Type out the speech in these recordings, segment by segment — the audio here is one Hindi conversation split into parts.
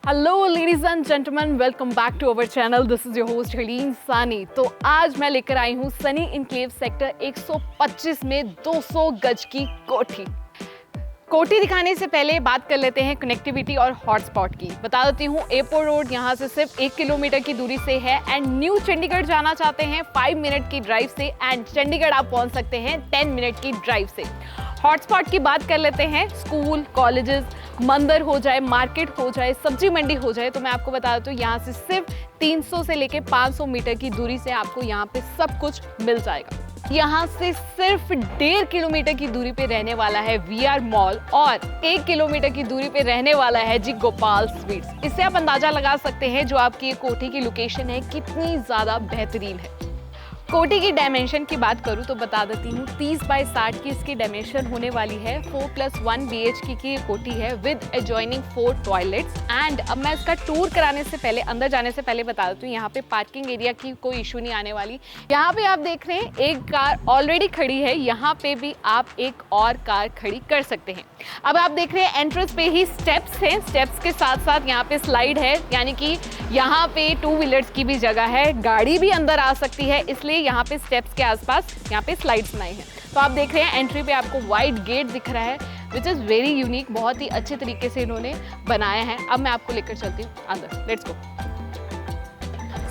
Hello ladies and gentleman, welcome back to our channel. This is your host हलीन सानी। तो आज मैं लेकर आई हूँ सनी इनक्लेव सेक्टर 125 में 200 गज की कोठी। कोठी दिखाने से पहले बात कर लेते हैं कनेक्टिविटी और हॉटस्पॉट की। बता देती हूँ, एयरपोर्ट रोड यहाँ से सिर्फ 1 किलोमीटर की दूरी से है एंड न्यू चंडीगढ़ जाना चाहते हैं 5 मिनट की ड्राइव से एंड चंडीगढ़ आप पहुँच सकते हैं 10 मिनट की ड्राइव से। हॉटस्पॉट की बात कर लेते हैं, स्कूल, कॉलेजेस, मंदिर हो जाए, मार्केट हो जाए, सब्जी मंडी हो जाए, तो मैं आपको बता देती हूँ यहाँ से सिर्फ 300 से लेके 500 मीटर की दूरी से आपको यहाँ पे सब कुछ मिल जाएगा। यहाँ से सिर्फ 1.5 किलोमीटर की दूरी पे रहने वाला है VR मॉल और 1 किलोमीटर की दूरी पे रहने वाला है जी गोपाल स्वीट्स। इससे आप अंदाजा लगा सकते हैं जो आपकी ये कोठी की लोकेशन है कितनी ज्यादा बेहतरीन है। कोठी की डायमेंशन की बात करूं तो बता देती हूँ 30 बाय 60 की इसकी डायमेंशन होने वाली है। 4+1 BHK की ये कोठी है विद एडजॉइनिंग 4 टॉयलेट्स। एंड अब मैं इसका टूर कराने से पहले, अंदर जाने से पहले बता देती हूँ यहाँ पे पार्किंग एरिया की कोई इशू नहीं आने वाली। यहाँ पे आप देख रहे हैं एक कार ऑलरेडी खड़ी है, यहाँ पे भी आप एक और कार खड़ी कर सकते हैं। अब आप देख रहे हैं एंट्रेंस पे ही स्टेप्स हैं, स्टेप्स के साथ साथ यहाँ पे स्लाइड है, यानी कि यहाँ पे 2 व्हीलर्स की भी जगह है, गाड़ी भी अंदर आ सकती है, इसलिए यहाँ पे स्टेप्स के आसपास यहाँ पे स्लाइड्स बनाई हैं। तो आप देख रहे हैं एंट्री पे आपको वाइड गेट दिख रहा है विच इज़ वेरी यूनिक, बहुत ही अच्छे तरीके से इन्होंने बनाया है। अब मैं आपको लेकर चलती हूँ अंदर, let's go.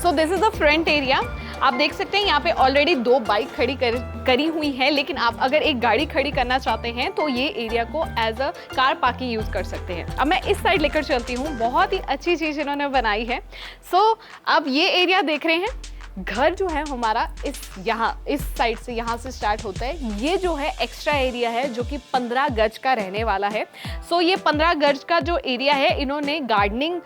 So this is the front area. आप देख सकते हैं यहाँ पे ऑलरेडी 2 बाइक खड़ी करी हुई हैं, लेकिन आप अगर एक गाड़ी खड़ी करना चाहते हैं तो ये एरिया को as a car parking use कर सकते हैं। अब मैं इस साइड लेकर चलती हूँ, बहुत ही अच्छी चीज़ इन्होंने बनाई है। सो अब ये एरिया देख रहे हैं, घर जो है हमारा इस साइड से यहाँ से स्टार्ट होता है। ये जो है एक्स्ट्रा एरिया है जो कि 15 गज का रहने वाला है। सो ये 15 गज का जो एरिया है, इन्होंने गार्डनिंग,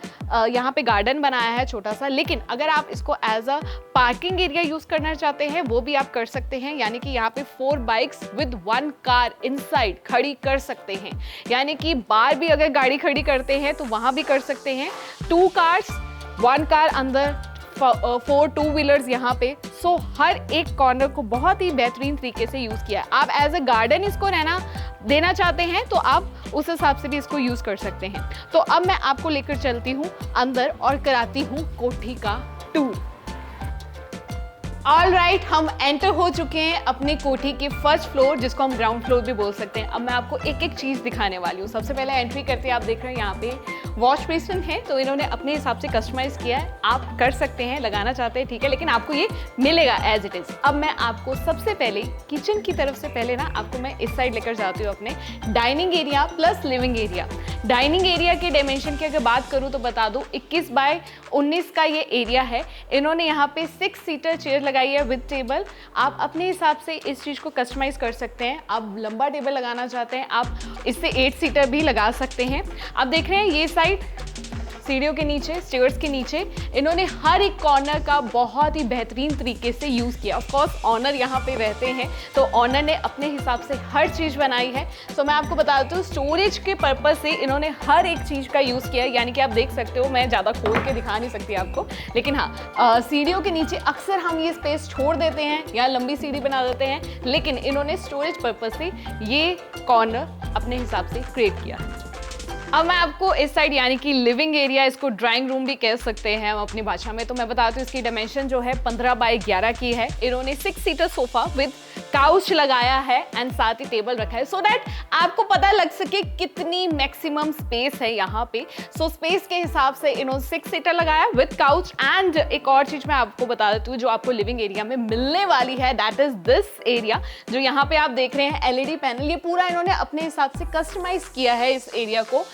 यहाँ पे गार्डन बनाया है छोटा सा, लेकिन अगर आप इसको as a parking area use करना चाहते हैं वो भी आप कर सकते हैं। यानी कि यहाँ पे 4 बाइक्स विद 1 कार इनसाइड खड़ी कर सकते हैं, यानी कि बाहर भी अगर गाड़ी खड़ी करते हैं तो वहाँ भी कर सकते हैं। 2 कार्स, 1 कार अंदर, 4 2 व्हीलर्स यहाँ पे। सो हर एक कॉर्नर को बहुत ही बेहतरीन तरीके से यूज किया है। आप एज अ गार्डन इसको रहना देना चाहते हैं तो आप उस हिसाब से भी इसको यूज कर सकते हैं। तो अब मैं आपको लेकर चलती हूँ अंदर और कराती हूँ कोठी का टूर। ऑल राइट, हम एंटर हो चुके हैं अपनी कोठी के फर्स्ट फ्लोर, जिसको हम ग्राउंड फ्लोर भी बोल सकते हैं। अब मैं आपको एक एक चीज़ दिखाने वाली हूँ। सबसे पहले एंट्री करते हैं, आप देख रहे हैं यहाँ पे वॉश बेसिन है, तो इन्होंने अपने हिसाब से कस्टमाइज किया है। आप कर सकते हैं, लगाना चाहते हैं ठीक है, लेकिन आपको ये मिलेगा एज इट इज़। अब मैं आपको सबसे पहले किचन की तरफ से पहले ना आपको मैं इस साइड लेकर जाती हूँ, अपने dining area plus living area. Dining area के डायमेंशन की अगर बात करूँ तो बता दूँ 21 बाय 19 का ये एरिया है। इन्होंने यहाँ पे 6 सीटर चेयर लगाई है विद टेबल। आप अपने हिसाब से इस चीज़ को कस्टमाइज कर सकते हैं। आप लंबा टेबल लगाना चाहते हैं, आप इससे 8 सीटर भी लगा सकते हैं। आप देख रहे हैं ये साइड सीढ़ियों के नीचे, स्टेयर्स के नीचे इन्होंने हर एक कॉर्नर का बहुत ही बेहतरीन तरीके से यूज़ किया। ऑफ कोर्स ऑनर यहाँ पे रहते हैं, तो ऑनर ने अपने हिसाब से हर चीज़ बनाई है। तो मैं आपको बता देती हूँ, स्टोरेज के पर्पज़ से इन्होंने हर एक चीज़ का यूज़ किया है। यानी कि आप देख सकते हो, मैं ज़्यादा खोल के दिखा नहीं सकती आपको, लेकिन हाँ, सीढ़ियों के नीचे अक्सर हम ये स्पेस छोड़ देते हैं या लंबी सीढ़ी बना देते हैं, लेकिन इन्होंने स्टोरेज पर्पज़ से ये कॉर्नर अपने हिसाब से क्रिएट किया है। अब मैं आपको इस साइड, यानी कि लिविंग एरिया, इसको ड्राइंग रूम भी कह सकते हैं हम अपनी भाषा में, तो मैं बताती हूँ इसकी डायमेंशन जो है 15 बाय 11 की है। इन्होंने 6 सीटर सोफा विद काउच लगाया है एंड साथ ही टेबल रखा है, सो दैट आपको पता लग सके कितनी मैक्सिमम स्पेस है यहाँ पे। सो स्पेस के हिसाब से इन्होंने 6 सीटर लगाया विद काउच। एंड एक और चीज मैं आपको बता देती हूँ जो आपको लिविंग एरिया में मिलने वाली है, दैट इज दिस एरिया। जो यहाँ पे आप देख रहे हैं LED पैनल, ये पूरा इन्होंने अपने हिसाब से कस्टमाइज किया है इस एरिया को।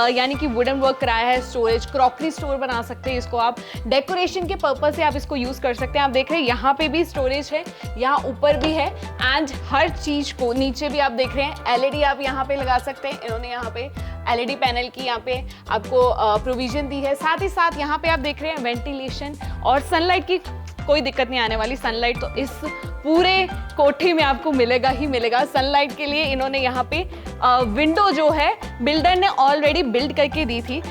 यानी कि वुडन वर्क कराया है। स्टोरेज, क्रॉकरी स्टोर बना सकते हैं इसको आप, डेकोरेशन के पर्पज से आप इसको यूज कर सकते हैं। आप देख रहे हैं यहाँ पे भी स्टोरेज है, यहाँ ऊपर भी है एंड हर चीज को नीचे भी आप देख रहे हैं LED आप यहाँ पे लगा सकते हैं। इन्होंने यहाँ पे LED पैनल की यहाँ पे आपको प्रोविजन दी है। साथ ही साथ यहाँ पे आप देख रहे हैं वेंटिलेशन और सनलाइट की कोई दिक्कत नहीं आने वाली। सनलाइट तो इस पूरे कोठी में आपको मिलेगा ही मिलेगा। सनलाइट के लिए इन्होंने यहाँ पे विंडो जो है बिल्डर ने ऑलरेडी बिल्ड करके दी थी,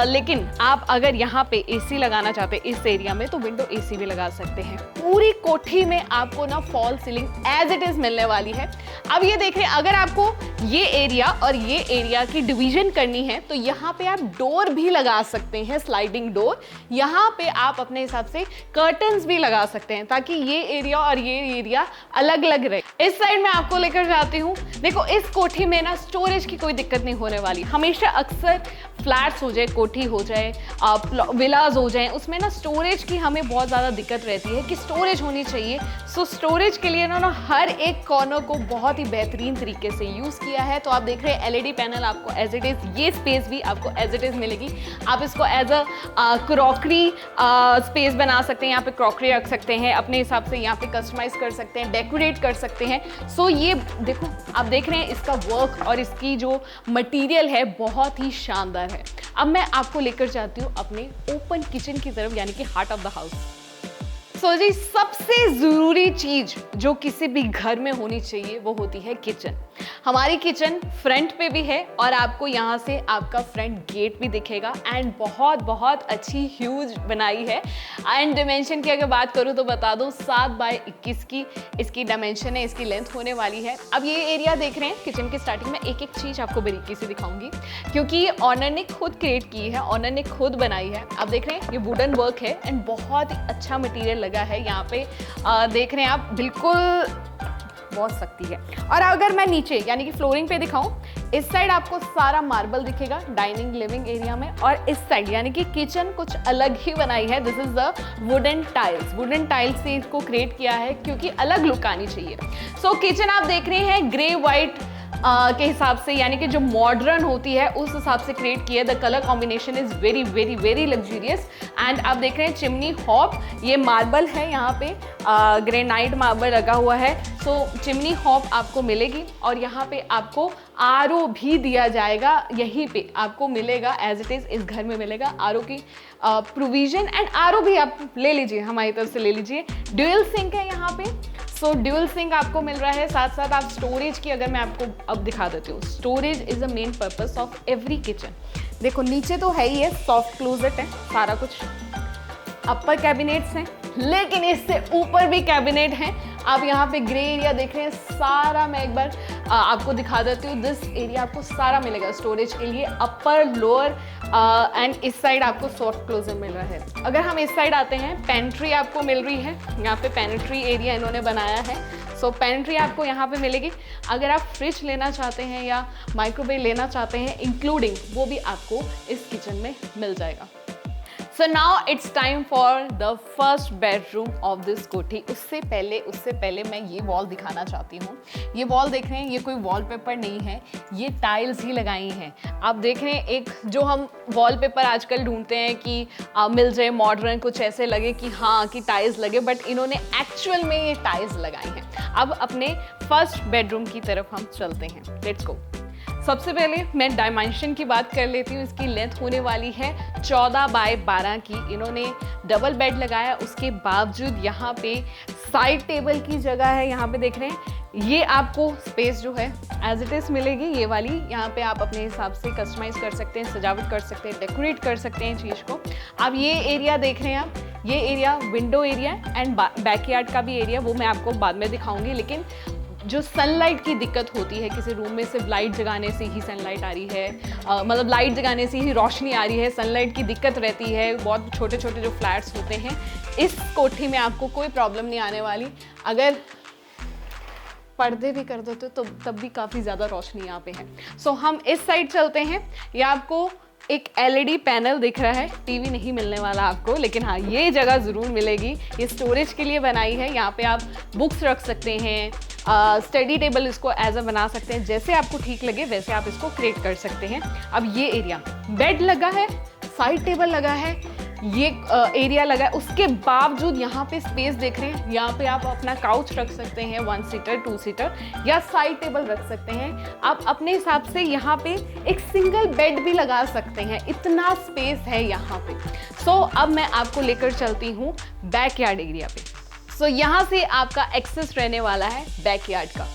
लेकिन आप अगर यहाँ पे एसी लगाना चाहते हैं इस एरिया में तो विंडो एसी भी लगा सकते हैं। पूरी कोठी में आपको ना fall ceiling as it is मिलने वाली है। अब ये देख रहे हैं, अगर आपको ये एरिया और ये एरिया की डिवीजन करनी है तो यहाँ पे आप डोर भी लगा सकते हैं, स्लाइडिंग डोर। यहाँ पे आप अपने हिसाब से कर्टन्स भी लगा सकते हैं ताकि ये एरिया और ये एरिया अलग अलग रहे। इस साइड में आपको लेकर जाती हूँ। देखो इस कोठी में ना स्टोरेज की कोई दिक्कत नहीं होने वाली। हमेशा अक्सर फ्लैट्स हो जाए, कोठी हो जाए, विलाज हो जाए, उसमें ना स्टोरेज की हमें बहुत ज़्यादा दिक्कत रहती है कि स्टोरेज होनी चाहिए। सो स्टोरेज के लिए ना हर एक कॉर्नर को बहुत ही बेहतरीन तरीके से यूज़ किया है। तो आप देख रहे हैं एलईडी पैनल आपको एज इट इज़, ये स्पेस भी आपको एज इट इज़ मिलेगी। आप इसको एज अ क्रॉकरी स्पेस बना सकते हैं, यहाँ पे क्रॉकरी रख सकते हैं, अपने हिसाब से यहाँ पे कस्टमाइज कर सकते हैं, डेकोरेट कर सकते हैं। सो ये देखो, आप देख रहे हैं इसका वर्क और इसकी जो मटेरियल है बहुत ही शानदार है। अब मैं आपको लेकर जाती हूँ अपने ओपन किचन की तरफ, यानी कि हार्ट ऑफ द हाउस। सो जी, सबसे ज़रूरी चीज़ जो किसी भी घर में होनी चाहिए वो होती है किचन। हमारी किचन फ्रंट पे भी है और आपको यहाँ से आपका फ्रंट गेट भी दिखेगा एंड बहुत बहुत अच्छी ह्यूज बनाई है। एंड डायमेंशन की अगर बात करूँ तो बता दूँ 7x21 की इसकी डायमेंशन है, इसकी लेंथ होने वाली है। अब ये एरिया देख रहे हैं किचन की स्टार्टिंग में एक एक चीज़ आपको बारीकी से दिखाऊंगी क्योंकि ये ऑनर ने खुद क्रिएट की है, ऑनर ने खुद बनाई है। आप देख रहे हैं ये वुडन वर्क है एंड बहुत ही अच्छा मटीरियल लगा है यहाँ पे। देख रहे हैं आप, बिल्कुल बहुत सख्ती है। और अगर मैं नीचे यानी कि फ्लोरिंग पे दिखाऊं, इस साइड आपको सारा मार्बल दिखेगा डाइनिंग लिविंग एरिया में, और इस साइड यानी कि किचन कुछ अलग ही बनाई है। This is the wooden tiles. Wooden tiles से इसको क्रिएट किया है क्योंकि अलग लुक आनी चाहिए। सो किचन आप देख रहे हैं ग्रे वाइट के हिसाब से, यानी कि जो मॉडर्न होती है उस हिसाब से क्रिएट किया है। The colour combination is very very very luxurious. And आप देख रहे हैं चिमनी हॉब, ये मार्बल है, यहाँ पे ग्रेनाइट मार्बल लगा हुआ है। सो चिमनी हॉब आपको मिलेगी और यहाँ पे आपको आरओ भी दिया जाएगा, यहीं पे आपको मिलेगा एज इट इज, इस घर में मिलेगा आरओ की प्रोविजन। एंड आरओ भी आप ले लीजिए, हमारी तरफ से ले लीजिए। ड्यूल सिंक है यहाँ पे। सो ड्यूल सिंक आपको मिल रहा है। साथ साथ आप स्टोरेज की अगर मैं आपको अब दिखा देती हूँ, storage is a main purpose of every kitchen. देखो नीचे तो है ही है, सॉफ्ट क्लोजेट है, सारा कुछ अपर कैबिनेट्स हैं, लेकिन इससे ऊपर भी कैबिनेट हैं। आप यहाँ पे ग्रे एरिया देख रहे हैं, सारा मैं एक बार आपको दिखा देती हूँ। दिस एरिया आपको सारा मिलेगा स्टोरेज के लिए, अपर लोअर एंड इस साइड आपको सॉफ्ट क्लोजर मिल रहा है। अगर हम इस साइड आते हैं, पेंट्री आपको मिल रही है, यहाँ पे पेंट्री एरिया इन्होंने बनाया है। सो पेंट्री आपको यहाँ पे मिलेगी। अगर आप फ्रिज लेना चाहते हैं या माइक्रोवेव लेना चाहते हैं इंक्लूडिंग, वो भी आपको इस किचन में मिल जाएगा। So now it's time for the first bedroom of this कोठी। उससे पहले मैं ये वॉल दिखाना चाहती हूँ। ये वॉल देख रहे हैं, ये कोई वॉलपेपर नहीं है, ये टाइल्स ही लगाई हैं। आप देख रहे हैं, एक जो हम वॉलपेपर आजकल ढूंढते हैं कि मिल जाए मॉडर्न, कुछ ऐसे लगे कि हाँ कि टाइल्स लगे, बट इन्होंने एक्चुअल में ये टाइल्स लगाई हैं। अब अपने फर्स्ट बेडरूम की तरफ हम चलते हैं, लेट्स गो। सबसे पहले मैं डायमेंशन की बात कर लेती हूँ। इसकी लेंथ होने वाली है 14x12 की। इन्होंने डबल बेड लगाया, उसके बावजूद यहाँ पे साइड टेबल की जगह है। यहाँ पे देख रहे हैं, ये आपको स्पेस जो है एज इट इज़ मिलेगी, ये वाली। यहाँ पे आप अपने हिसाब से कस्टमाइज कर सकते हैं, सजावट कर सकते हैं, डेकोरेट कर सकते हैं चीज़ को। अब ये एरिया देख रहे हैं आप, ये area window area and backyard का भी एरिया, वो मैं आपको बाद में दिखाऊंगी। लेकिन जो सनलाइट की दिक्कत होती है, किसी रूम में सिर्फ लाइट जगाने से ही सनलाइट आ रही है, मतलब लाइट जगाने से ही रोशनी आ रही है, सनलाइट की दिक्कत रहती है, बहुत छोटे छोटे जो फ्लैट्स होते हैं, इस कोठी में आपको कोई प्रॉब्लम नहीं आने वाली। अगर पर्दे भी कर देते तो तब भी काफ़ी ज़्यादा रोशनी यहाँ पे है। सो हम इस साइड चलते हैं। ये आपको एक एलईडी पैनल दिख रहा है, टीवी नहीं मिलने वाला आपको, लेकिन हाँ ये जगह ज़रूर मिलेगी। ये स्टोरेज के लिए बनाई है। यहाँ पे आप बुक्स रख सकते हैं, स्टडी टेबल इसको एज अ बना सकते हैं, जैसे आपको ठीक लगे वैसे आप इसको क्रिएट कर सकते हैं। अब ये एरिया, बेड लगा है, साइड टेबल लगा है, ये एरिया लगा है, उसके बावजूद यहाँ पे स्पेस देख रहे हैं। यहाँ पे आप अपना काउच रख सकते हैं, 1 सीटर 2 सीटर, या साइड टेबल रख सकते हैं। आप अपने हिसाब से यहाँ पे एक सिंगल बेड भी लगा सकते हैं, इतना स्पेस है यहाँ पे। सो अब मैं आपको लेकर चलती हूँ बैकयार्ड एरिया पे। सो यहाँ से आपका एक्सेस रहने वाला है बैकयार्ड का।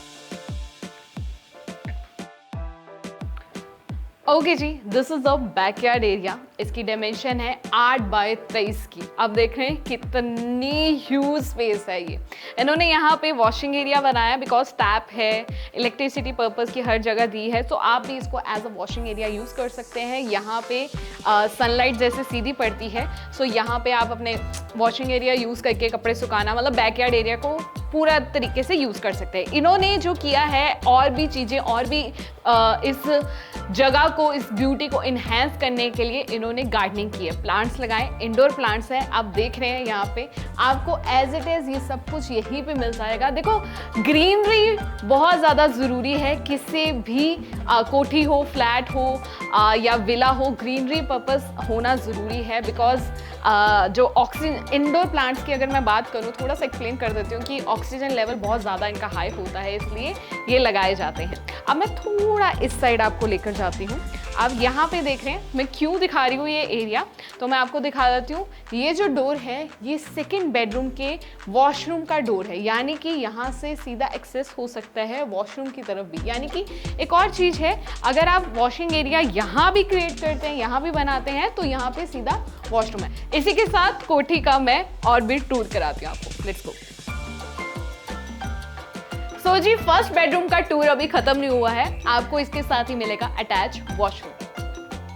ओके जी, this is the backyard area. इसकी डायमेंशन है 8 बाय 23 की। आप देख रहे हैं कितनी ह्यूज स्पेस है ये। इन्होंने यहाँ पे वॉशिंग एरिया बनाया बिकॉज टैप है, इलेक्ट्रिसिटी पर्पस की हर जगह दी है, तो आप भी इसको as a washing area use कर सकते हैं। यहाँ पे सनलाइट जैसे सीधी पड़ती है, सो यहाँ पे आप अपने वॉशिंग एरिया यूज़ करके कपड़े सुखाना, मतलब बैकयार्ड एरिया को पूरा तरीके से यूज़ कर सकते हैं। इन्होंने जो किया है और भी चीज़ें, और भी इस जगह को, इस ब्यूटी को इन्हेंस करने के लिए इन्होंने गार्डनिंग की है, प्लांट्स लगाए, इंडोर प्लांट्स हैं। आप देख रहे हैं यहाँ पे आपको एज इट इज़ ये सब कुछ यहीं पे मिल जाएगा। देखो, ग्रीनरी बहुत ज़्यादा ज़रूरी है, किसी भी कोठी हो, फ्लैट हो या विला हो, ग्रीनरी पर्पस होना ज़रूरी है। बिकॉज जो ऑक्सीजन, इंडोर प्लांट्स की अगर मैं बात करूँ, थोड़ा सा एक्सप्लेन कर देती हूँ कि ऑक्सीजन लेवल बहुत ज़्यादा इनका हाई होता है, इसलिए ये लगाए जाते हैं। अब मैं थोड़ा इस साइड आपको लेकर जाती हूँ। आप यहाँ पे देख रहे हैं मैं क्यों दिखा रही हूँ ये एरिया, तो मैं आपको दिखा देती हूँ। ये जो डोर है, ये सेकंड बेडरूम के वॉशरूम का डोर है, यानी कि यहाँ से सीधा एक्सेस हो सकता है वॉशरूम की तरफ भी। यानी कि एक और चीज़ है, अगर आप वॉशिंग एरिया यहाँ भी क्रिएट करते हैं, यहाँ भी बनाते हैं, तो यहाँ पे सीधा वॉशरूम है। इसी के साथ कोठी का मैं और भी टूर कराती हूँ आपको। Let's go. सो जी, फर्स्ट बेडरूम का टूर अभी खत्म नहीं हुआ है, आपको इसके साथ ही मिलेगा अटैच वॉशरूम।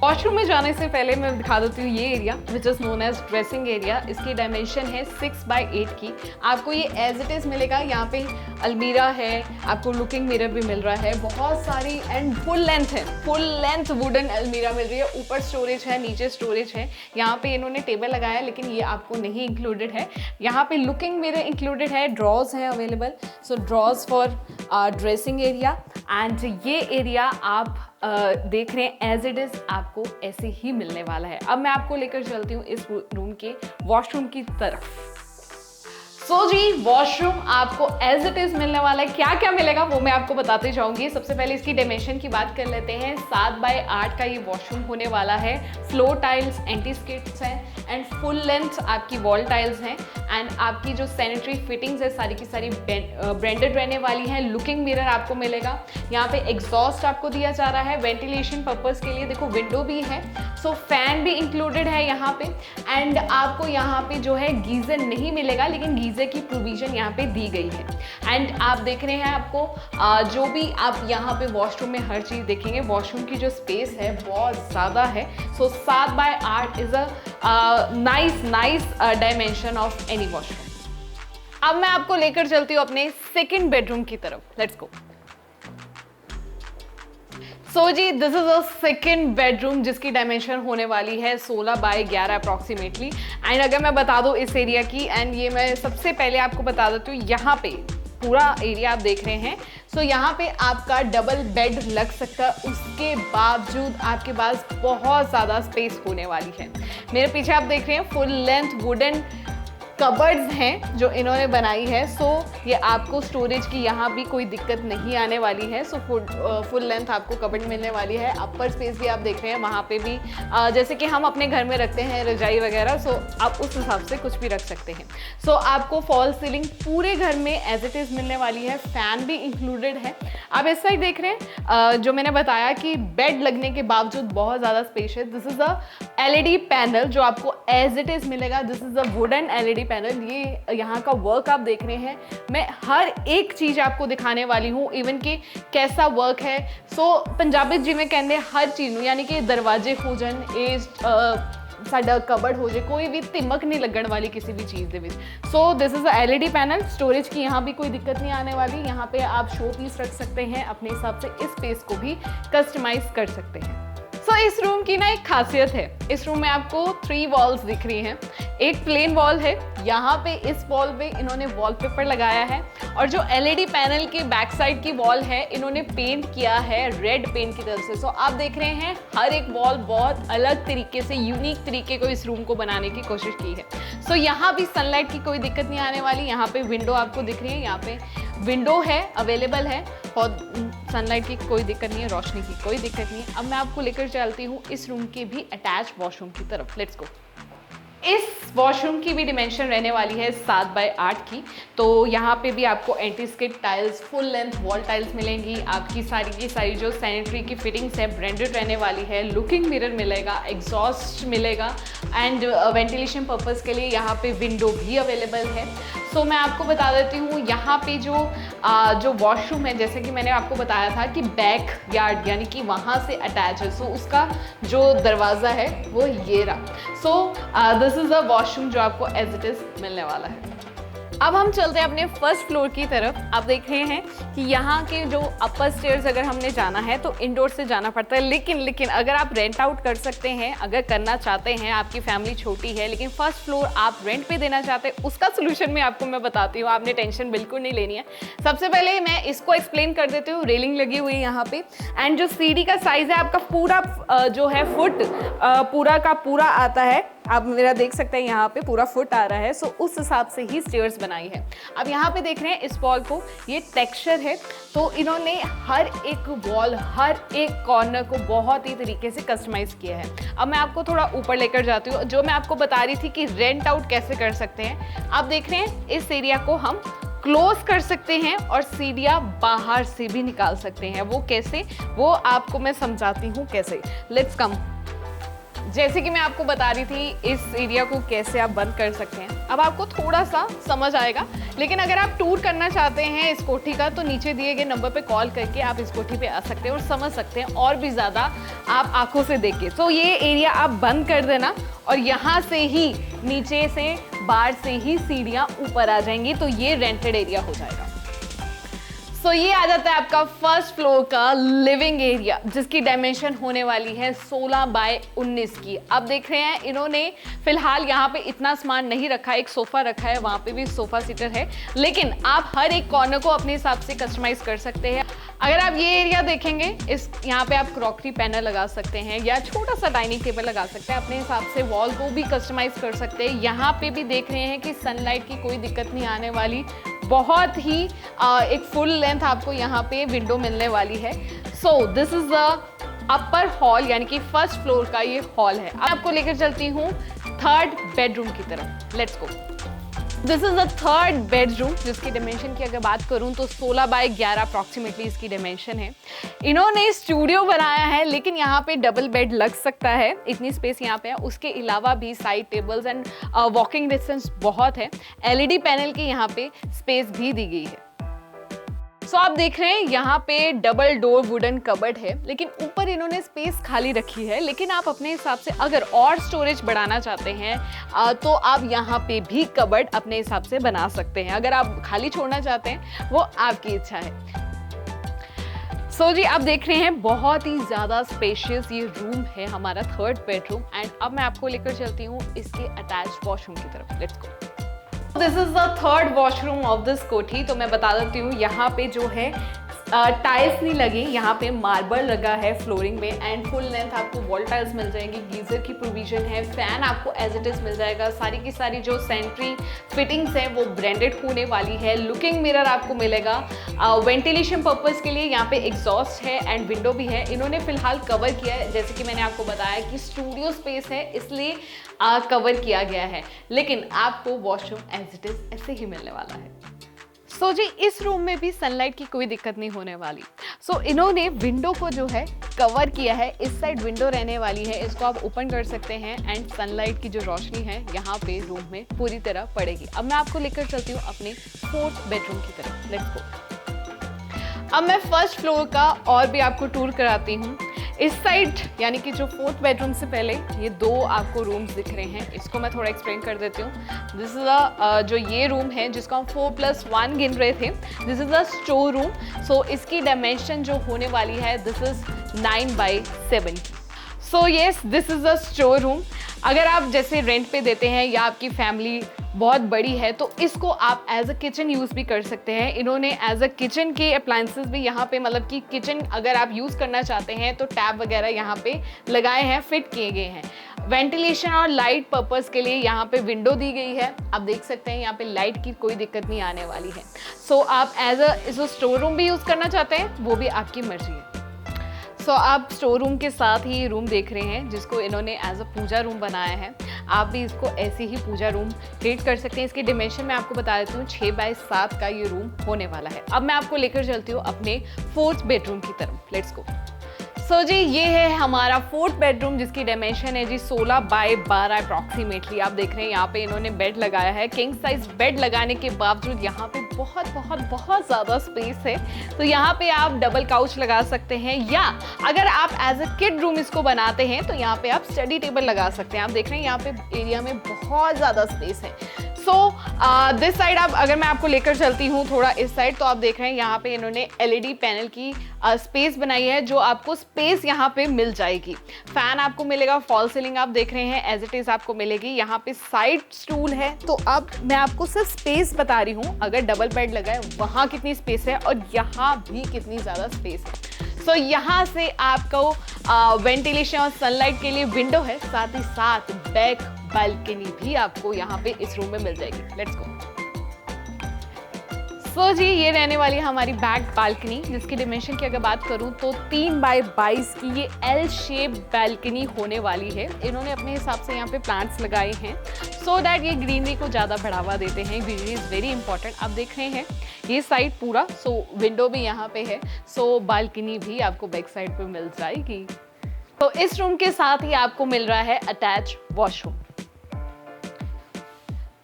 वॉशरूम में जाने से पहले मैं दिखा देती हूँ ये area which is known as dressing area. इसकी डायमेंशन है 6 बाय 8 की। आपको ये एज इट इज़ मिलेगा। यहाँ पे अलमीरा है, आपको लुकिंग मिरर भी मिल रहा है, बहुत सारी, एंड फुल लेंथ है, फुल लेंथ वुडन अलमीरा मिल रही है। ऊपर स्टोरेज है, नीचे स्टोरेज है। यहाँ पे इन्होंने टेबल लगाया, लेकिन ये आपको नहीं इंक्लूडेड है। यहाँ पे लुकिंग मिरर इंक्लूडेड है, ड्रॉज हैं available, so drawers for dressing area. And ये एरिया आप देख रहे हैं एज इट इज़ आपको ऐसे ही मिलने वाला है। अब मैं आपको लेकर चलती हूँ इस रूम के वॉशरूम की तरफ। सो जी, वॉशरूम आपको एज इट इज मिलने वाला है। क्या क्या मिलेगा वो मैं आपको बताते जाऊंगी। सबसे पहले इसकी डायमेंशन की बात कर लेते हैं। 7 बाय 8 का ये वॉशरूम होने वाला है। फ्लोर टाइल्स, एंटी स्किड्स हैं, एंड फुल लेंथ आपकी वॉल टाइल्स हैं, एंड आपकी जो सैनिटरी फिटिंग्स है सारी की सारी ब्रांडेड रहने वाली हैं। लुकिंग मिरर आपको मिलेगा। यहाँ पे एग्जॉस्ट आपको दिया जा रहा है वेंटिलेशन पर्पज के लिए। देखो, विंडो भी है, सो फैन भी इंक्लूडेड है यहाँ पे। एंड आपको यहाँ पे जो है गीजर नहीं मिलेगा, लेकिन गीजर की प्रोविजन यहाँ पे दी गई है। एंड आप देख रहे हैं, आपको जो भी आप यहाँ पे वॉशरूम में हर चीज़ देखेंगे, वॉशरूम की जो स्पेस है बहुत ज़्यादा है। So 7 by 8 is a nice dimension of any washroom. अब मैं आपको लेकर चलती हूँ अपने सेकेंड बेडरूम की तरफ। Let's go. सो जी, this is a second bedroom जिसकी डायमेंशन होने वाली है 16 बाय 11 अप्रॉक्सीमेटली। एंड अगर मैं बता दूँ इस एरिया की, एंड ये मैं सबसे पहले आपको बता देती हूँ, यहाँ पे पूरा एरिया आप देख रहे हैं, सो यहाँ पे आपका डबल बेड लग सकता है। उसके बावजूद आपके पास बहुत ज़्यादा स्पेस होने वाली है। मेरे पीछे आप देख रहे हैं फुल लेंथ वुडन कबर्ड्स हैं जो इन्होंने बनाई है। सो ये आपको स्टोरेज की यहाँ भी कोई दिक्कत नहीं आने वाली है। सो फुल लेंथ आपको कबर्ड मिलने वाली है। अपर स्पेस भी आप देख रहे हैं, वहाँ पे भी जैसे कि हम अपने घर में रखते हैं रजाई वगैरह, सो आप उस हिसाब से कुछ भी रख सकते हैं। सो आपको फॉल सीलिंग पूरे घर में एज इट इज़ मिलने वाली है। फैन भी इंक्लूडेड है। आप इस साइड देख रहे हैं, जो मैंने बताया कि बेड लगने के बावजूद बहुत ज़्यादा स्पेस है। This is a LED panel जो आपको एज इट इज़ मिलेगा। This is a wooden LED panel. ये यहाँ का वर्क आप देख रहे हैं, मैं हर एक चीज़ आपको दिखाने वाली हूँ, इवन कि कैसा वर्क है। सो पंजाबी जिमें कहते हर चीज़, यानी कि दरवाजे हो जान, साडा कबर्ड हो जाए, कोई भी तिमक नहीं लगन वाली किसी भी चीज़ के which. So this is a LED panel. Storage की यहाँ भी कोई दिक्कत नहीं आने वाली। यहाँ पे आप शो पीस रख सकते हैं, अपने हिसाब से इस स्पेस को भी कस्टमाइज कर सकते हैं। सो इस रूम की ना एक खासियत है, इस रूम में आपको 3 वॉल्स दिख रही हैं। एक प्लेन वॉल है, यहाँ पे इस वॉल पे इन्होंने वॉलपेपर लगाया है, और जो LED पैनल की बैक साइड की वॉल है इन्होंने पेंट किया है रेड पेंट की तरफ से। सो आप देख रहे हैं हर एक वॉल बहुत अलग तरीके से, यूनिक तरीके को इस रूम को बनाने की कोशिश की है। सो यहाँ भी सनलाइट की कोई दिक्कत नहीं आने वाली। यहाँ पे विंडो आपको दिख रही है, यहाँ पे विंडो है, अवेलेबल है, और सनलाइट की कोई दिक्कत नहीं है, रोशनी की कोई दिक्कत नहीं है। अब मैं आपको लेकर चलती हूँ इस रूम के भी अटैच वॉशरूम की तरफ। लेट्स गो। इस वॉशरूम की भी डिमेंशन रहने वाली है 7 बाय 8 की। तो यहाँ पे भी आपको anti skid tiles, full length wall tiles मिलेंगी। आपकी सारी की सारी जो सैनिटरी की फिटिंग्स है ब्रांडेड रहने वाली है। लुकिंग मिरर मिलेगा, एग्जॉस्ट मिलेगा एंड वेंटिलेशन पर्पज़ के लिए यहाँ पे विंडो भी अवेलेबल है। सो मैं आपको बता देती हूँ यहाँ पे जो वॉशरूम है, जैसे कि मैंने आपको बताया था कि बैक यार्ड यानी कि वहाँ से अटैच है। सो उसका जो दरवाज़ा है वो ये रहा। सो दिस इज़ अ वॉशरूम जो आपको एज इट इज़ मिलने वाला है। अब हम चलते हैं अपने फर्स्ट फ्लोर की तरफ। आप देख रहे हैं कि यहाँ के जो अपर स्टेयर्स अगर हमने जाना है तो इंडोर से जाना पड़ता है, लेकिन अगर आप रेंट आउट कर सकते हैं, अगर करना चाहते हैं, आपकी फैमिली छोटी है लेकिन फर्स्ट फ्लोर आप रेंट पे देना चाहते हैं, उसका सोल्यूशन मैं आपको बताती हूँ। आपने टेंशन बिल्कुल नहीं लेनी है। सबसे पहले मैं इसको एक्सप्लेन कर देती हूँ। रेलिंग लगी हुई है यहाँ पे एंड जो सीढ़ी का साइज़ है आपका पूरा जो है फुट पूरा का पूरा आता है। आप मेरा देख सकते हैं यहाँ पे पूरा फुट आ रहा है। सो उस हिसाब से ही स्टेयर्स बनाई है। अब यहाँ पे देख रहे हैं इस वॉल को, ये टेक्सचर है तो इन्होंने हर एक वॉल, हर एक कॉर्नर को बहुत ही तरीके से कस्टमाइज किया है। अब मैं आपको थोड़ा ऊपर लेकर जाती हूँ। जो मैं आपको बता रही थी कि रेंट आउट कैसे कर सकते हैं, आप देख रहे हैं इस एरिया को हम क्लोज कर सकते हैं और सीढ़ियाँ बाहर से भी निकाल सकते हैं। वो कैसे, वो आपको मैं समझाती हूँ कैसे। Let's come. जैसे कि मैं आपको बता रही थी इस एरिया को कैसे आप बंद कर सकते हैं, अब आपको थोड़ा सा समझ आएगा। लेकिन अगर आप टूर करना चाहते हैं इस कोठी का तो नीचे दिए गए नंबर पे कॉल करके आप इस कोठी पे आ सकते हैं और समझ सकते हैं और भी ज़्यादा आप आंखों से देख के। तो ये एरिया आप बंद कर देना और यहाँ से ही नीचे से बाहर से ही सीढ़ियाँ ऊपर आ जाएंगी तो ये रेंटेड एरिया हो जाएगा। सो ये आ जाता है आपका फर्स्ट फ्लोर का लिविंग एरिया, जिसकी डायमेंशन होने वाली है 16 बाय 19 की। अब देख रहे हैं इन्होंने फिलहाल यहाँ पे इतना सामान नहीं रखा है। एक सोफा रखा है, वहाँ पे भी सोफा सीटर है, लेकिन आप हर एक कॉर्नर को अपने हिसाब से कस्टमाइज कर सकते हैं। अगर आप ये एरिया देखेंगे, इस यहाँ पे आप क्रॉकरी पैनल लगा सकते हैं या छोटा सा डाइनिंग टेबल लगा सकते हैं। अपने हिसाब से वॉल को भी कस्टमाइज कर सकते हैं। यहाँ पे भी देख रहे हैं कि सनलाइट की कोई दिक्कत नहीं आने वाली। बहुत ही एक फुल लेंथ आपको यहाँ पे विंडो मिलने वाली है। So this is the upper hall यानी कि फर्स्ट फ्लोर का ये हॉल है। अब आपको लेकर चलती हूँ थर्ड बेडरूम की तरफ। Let's go. This is the third bedroom, जिसकी डिमेंशन की अगर बात करूं तो 16 बाय 11 अप्रॉक्सीमेटली इसकी डिमेंशन है। इन्होंने स्टूडियो बनाया है लेकिन यहाँ पे डबल बेड लग सकता है, इतनी स्पेस यहाँ पे है। उसके अलावा भी side tables and walking distance बहुत है। एलईडी पैनल की यहाँ पे स्पेस भी दी गई है। सो आप देख रहे हैं यहाँ पे डबल डोर वुडन कबर्ड है, लेकिन ऊपर इन्होंने स्पेस खाली रखी है। लेकिन आप अपने हिसाब से अगर और स्टोरेज बढ़ाना चाहते हैं तो आप यहाँ पे भी कबर्ड अपने हिसाब से बना सकते हैं। अगर आप खाली छोड़ना चाहते हैं वो आपकी इच्छा है। सो जी आप देख रहे हैं बहुत ही ज़्यादा स्पेशियस ये रूम है हमारा थर्ड बेडरूम। एंड अब मैं आपको लेकर चलती हूँ इसके अटैच वॉशरूम की तरफ। Let's go. This is the third washroom of this कोठी। तो मैं बता देती हूँ यहाँ पे जो है टाइल्स नहीं लगी, यहाँ पे मार्बल लगा है फ्लोरिंग में एंड फुल लेंथ आपको वॉल टाइल्स मिल जाएंगी। गीजर की प्रोविजन है, फैन आपको एज इट इज मिल जाएगा। सारी की सारी जो सैनिटरी फिटिंग्स है वो ब्रांडेड होने वाली है। लुकिंग मिरर आपको मिलेगा। वेंटिलेशन पर्पज़ के लिए यहाँ पे एग्जॉस्ट है एंड विंडो भी है। इन्होंने फिलहाल कवर किया है, जैसे कि मैंने आपको बताया कि स्टूडियो स्पेस है इसलिए कवर किया गया है, लेकिन आपको वॉशरूम एज इट इज ऐसे ही मिलने वाला है। सो जी इस रूम में भी सनलाइट की कोई दिक्कत नहीं होने वाली। सो इन्होंने विंडो को जो है कवर किया है। इस साइड विंडो रहने वाली है, इसको आप ओपन कर सकते हैं एंड सनलाइट की जो रोशनी है यहाँ पे रूम में पूरी तरह पड़ेगी। अब मैं आपको लेकर चलती हूँ अपने फोर्थ बेडरूम की तरफ। लेट्स गो। अब मैं फर्स्ट फ्लोर का और भी आपको टूर कराती हूँ। इस साइड यानी कि जो फोर्थ बेडरूम से पहले ये दो आपको रूम्स दिख रहे हैं, इसको मैं थोड़ा एक्सप्लेन कर देती हूँ। दिस इज जो ये रूम है जिसको हम 4+1 गिन रहे थे, this is the store room. So इसकी डायमेंशन जो होने वाली है this is 9 by 7। So yes this is the store room. अगर आप जैसे रेंट पे देते हैं या आपकी फैमिली बहुत बड़ी है तो इसको आप एज अ किचन यूज़ भी कर सकते हैं। इन्होंने एज अ किचन के अप्लायंसेस भी यहाँ पे, मतलब कि किचन अगर आप यूज़ करना चाहते हैं तो टैप वगैरह यहाँ पे लगाए हैं, फिट किए गए हैं। वेंटिलेशन और लाइट पर्पज़ के लिए यहाँ पे विंडो दी गई है। आप देख सकते हैं यहाँ पे लाइट की कोई दिक्कत नहीं आने वाली है। सो आप एज अ स्टोर रूम भी यूज़ करना चाहते हैं वो भी आपकी मर्जी है। सो आप स्टोर रूम के साथ ही ये रूम देख रहे हैं जिसको इन्होंने एज अ पूजा रूम बनाया है। आप भी इसको ऐसे ही पूजा रूम ट्रीट कर सकते हैं। इसके डिमेंशन मैं आपको बता देती हूँ, 6 बाय 7 का ये रूम होने वाला है। अब मैं आपको लेकर चलती हूँ अपने 4th बेडरूम की तरफ। Let's go. सो जी ये है हमारा 4th बेडरूम जिसकी डायमेंशन है जी 16 बाय 12 अप्रॉक्सीमेटली। आप देख रहे हैं यहाँ पे इन्होंने बेड लगाया है। किंग साइज बेड लगाने के बावजूद यहाँ पे बहुत बहुत बहुत ज़्यादा स्पेस है। तो यहाँ पे आप डबल काउच लगा सकते हैं, या अगर आप एज अ किड रूम इसको बनाते हैं तो यहाँ पे आप स्टडी टेबल लगा सकते हैं। आप देख रहे हैं यहाँ पे एरिया में बहुत ज़्यादा स्पेस है। सो दिस साइड आप अगर मैं आपको लेकर चलती हूँ थोड़ा इस साइड, तो आप देख रहे हैं यहाँ पे इन्होंने LED पैनल की स्पेस बनाई है, जो आपको स्पेस यहाँ पे मिल जाएगी। फैन आपको मिलेगा, फॉल सीलिंग आप देख रहे हैं एज इट इज आपको मिलेगी। यहाँ पे साइड स्टूल है। तो अब मैं आपको सिर्फ स्पेस बता रही हूँ, अगर डबल बेड लगा है वहाँ कितनी स्पेस है और यहाँ भी कितनी ज़्यादा स्पेस है। सो यहाँ से आपको वेंटिलेशन और सनलाइट के लिए विंडो है, साथ ही साथ बैक बालकनी भी आपको यहाँ पे इस रूम में मिल जाएगी। Let's go. सो जी ये रहने वाली है हमारी बैक बालकनी, जिसकी डिमेंशन की अगर बात करूँ तो 3 बाय 22 की ये L शेप बालकनी होने वाली है। इन्होंने अपने हिसाब से यहाँ पे प्लांट्स लगाए हैं सो दैट ये ग्रीनरी को ज़्यादा बढ़ावा देते हैं। Greenery is very important. आप देख रहे हैं ये साइड पूरा, सो विंडो भी यहाँ पे है, सो बालकनी भी आपको बैक साइड पे मिल जाएगी। तो इस रूम के साथ ही आपको मिल रहा है अटैच वॉशरूम।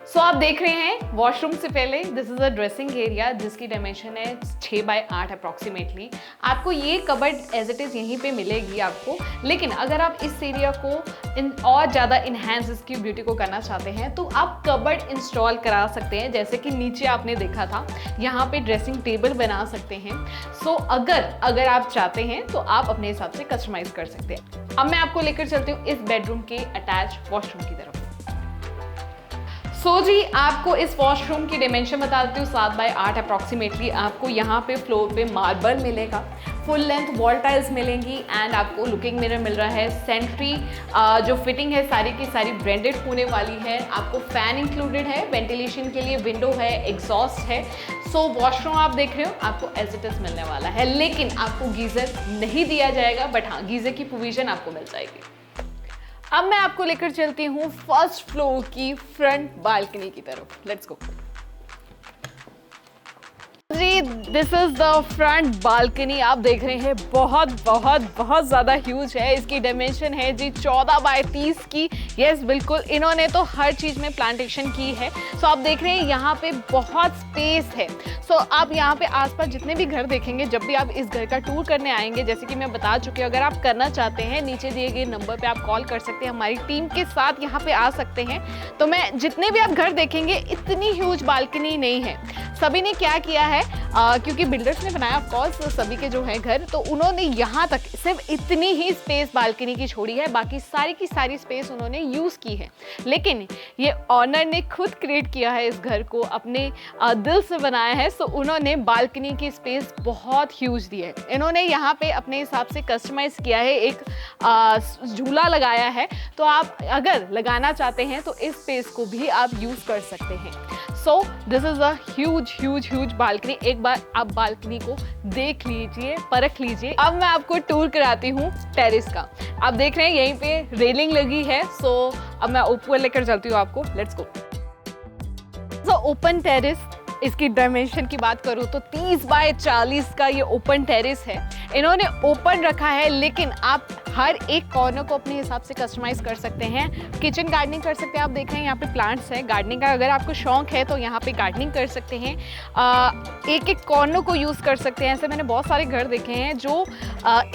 सो आप देख रहे हैं वॉशरूम से पहले this is a dressing area जिसकी डायमेंशन है 6 बाय 8 अप्रॉक्सीमेटली। आपको ये कबर्ड एज इट इज़ यहीं पे मिलेगी आपको, लेकिन अगर आप इस एरिया को और ज़्यादा इन्हेंस इसकी ब्यूटी को करना चाहते हैं तो आप कबर्ड इंस्टॉल करा सकते हैं। जैसे कि नीचे आपने देखा था, यहाँ पे ड्रेसिंग टेबल बना सकते हैं। सो अगर आप चाहते हैं तो आप अपने हिसाब से कस्टमाइज कर सकते हैं। अब मैं आपको लेकर चलती हूँ इस बेडरूम के अटैच वॉशरूम की तरफ। सो जी आपको इस वॉशरूम की डायमेंशन बता देती हूँ, 7 बाय 8 अप्रॉक्सीमेटली। आपको यहाँ पे फ्लोर पे मार्बल मिलेगा, फुल लेंथ वॉल टाइल्स मिलेंगी एंड आपको लुकिंग मिरर मिल रहा है। सेंट्री जो फिटिंग है सारी की सारी ब्रांडेड होने वाली है। आपको फैन इंक्लूडेड है, वेंटिलेशन के लिए विंडो है, एग्जॉस्ट है। सो वॉशरूम आप देख रहे हो आपको एज इट इज मिलने वाला है, लेकिन आपको गीजर नहीं दिया जाएगा, बट हाँ गीजर की प्रोविजन आपको मिल जाएगी। अब मैं आपको लेकर चलती हूँ 1st फ्लोर की फ्रंट बालकनी की तरफ। Let's go. जी this is the front balcony. आप देख रहे हैं बहुत बहुत बहुत ज़्यादा ह्यूज है। इसकी डायमेंशन है जी 14 बाय 30 की। यस बिल्कुल, इन्होंने तो हर चीज़ में प्लांटेशन की है। सो आप देख रहे हैं यहाँ पे बहुत स्पेस है। सो आप यहाँ पे आसपास जितने भी घर देखेंगे, जब भी आप इस घर का टूर करने आएंगे, जैसे कि मैं बता चुकी हूँ, अगर आप करना चाहते हैं नीचे दिए गए नंबर पे आप कॉल कर सकते हैं, हमारी टीम के साथ यहाँ पे आ सकते हैं। तो मैं जितने भी आप घर देखेंगे इतनी ह्यूज बालकनी नहीं है। सभी ने क्या किया है, क्योंकि बिल्डर्स ने बनाया ऑफ कोर्स सभी के जो है घर, तो उन्होंने यहाँ तक सिर्फ इतनी ही स्पेस बालकनी की छोड़ी है, बाकी सारी की सारी स्पेस उन्होंने यूज़ की है। लेकिन ये ऑनर ने खुद क्रिएट किया है, इस घर को अपने दिल से बनाया है। सो उन्होंने बालकनी की स्पेस बहुत ह्यूज दी है। इन्होंने यहाँ पे अपने हिसाब से कस्टमाइज किया है, एक झूला लगाया है। तो आप अगर लगाना चाहते हैं तो इस स्पेस को भी आप यूज़ कर सकते हैं। सो this is a huge huge huge balcony. एक बार आप बालकनी को देख लीजिए, परख लीजिए। अब मैं आपको टूर कराती हूँ टेरेस का। आप देख रहे हैं यहीं पे रेलिंग लगी है। सो अब मैं ऊपर लेकर चलती हूँ आपको। Let's go. So open terrace, इसकी डायमेंशन की बात करूँ तो 30 बाय 40 का ये ओपन टेरेस है। इन्होंने ओपन रखा है, लेकिन आप हर एक कॉर्नर को अपने हिसाब से कस्टमाइज कर सकते हैं। किचन गार्डनिंग कर सकते हैं। आप देख रहे हैं यहाँ पे प्लांट्स हैं। गार्डनिंग का अगर आपको शौक है तो यहाँ पे गार्डनिंग कर सकते हैं। एक एक कॉर्नर को यूज़ कर सकते हैं। ऐसे मैंने बहुत सारे घर देखे हैं जो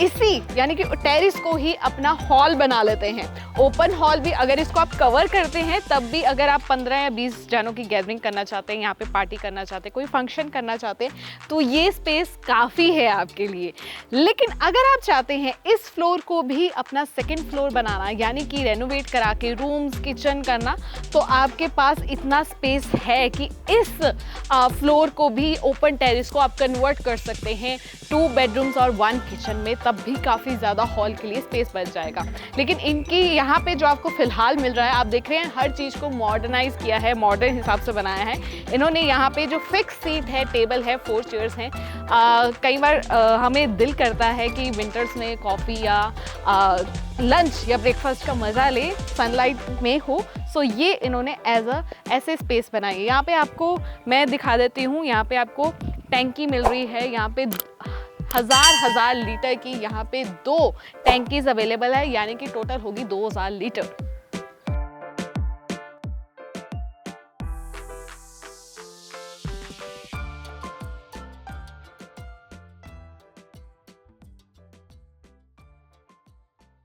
इसी यानी कि टेरेस को ही अपना हॉल बना लेते हैं। ओपन हॉल भी अगर इसको आप कवर करते हैं, तब भी अगर आप 15 या 20 जनों की गैदरिंग करना चाहते हैं, यहाँ पे पार्टी करना चाहते हैं, कोई फंक्शन करना चाहते हैं, तो ये स्पेस काफ़ी है आपके लिए। लेकिन अगर आप चाहते हैं इस फ्लोर को भी अपना सेकंड फ्लोर बनाना, यानी कि रेनोवेट करा के रूम्स किचन करना, तो आपके पास इतना स्पेस है कि इस फ्लोर को भी ओपन टेरेस को आप कन्वर्ट कर सकते हैं 2 बेडरूम्स और 1 किचन में, तब भी काफ़ी ज़्यादा हॉल के लिए स्पेस बच जाएगा। लेकिन इनकी यहाँ पे जो आपको फ़िलहाल मिल रहा है, आप देख रहे हैं हर चीज़ को मॉडर्नाइज़ किया है, मॉडर्न हिसाब से बनाया है इन्होंने। यहाँ पे जो फिक्स सीट है, टेबल है, 4 चेयर्स हैं। कई बार हमें दिल करता है कि विंटर्स में कॉफ़ी या लंच या ब्रेकफास्ट का मज़ा ले, सनलाइट में हो, सो ये इन्होंने ऐसे स्पेस बनाई है। यहाँ पे आपको मैं दिखा देती हूँ, यहाँ पे आपको टैंकी मिल रही है, यहाँ पे हजार लीटर की यहाँ पे 2 टैंकीज अवेलेबल है, यानी कि टोटल होगी 2000 लीटर।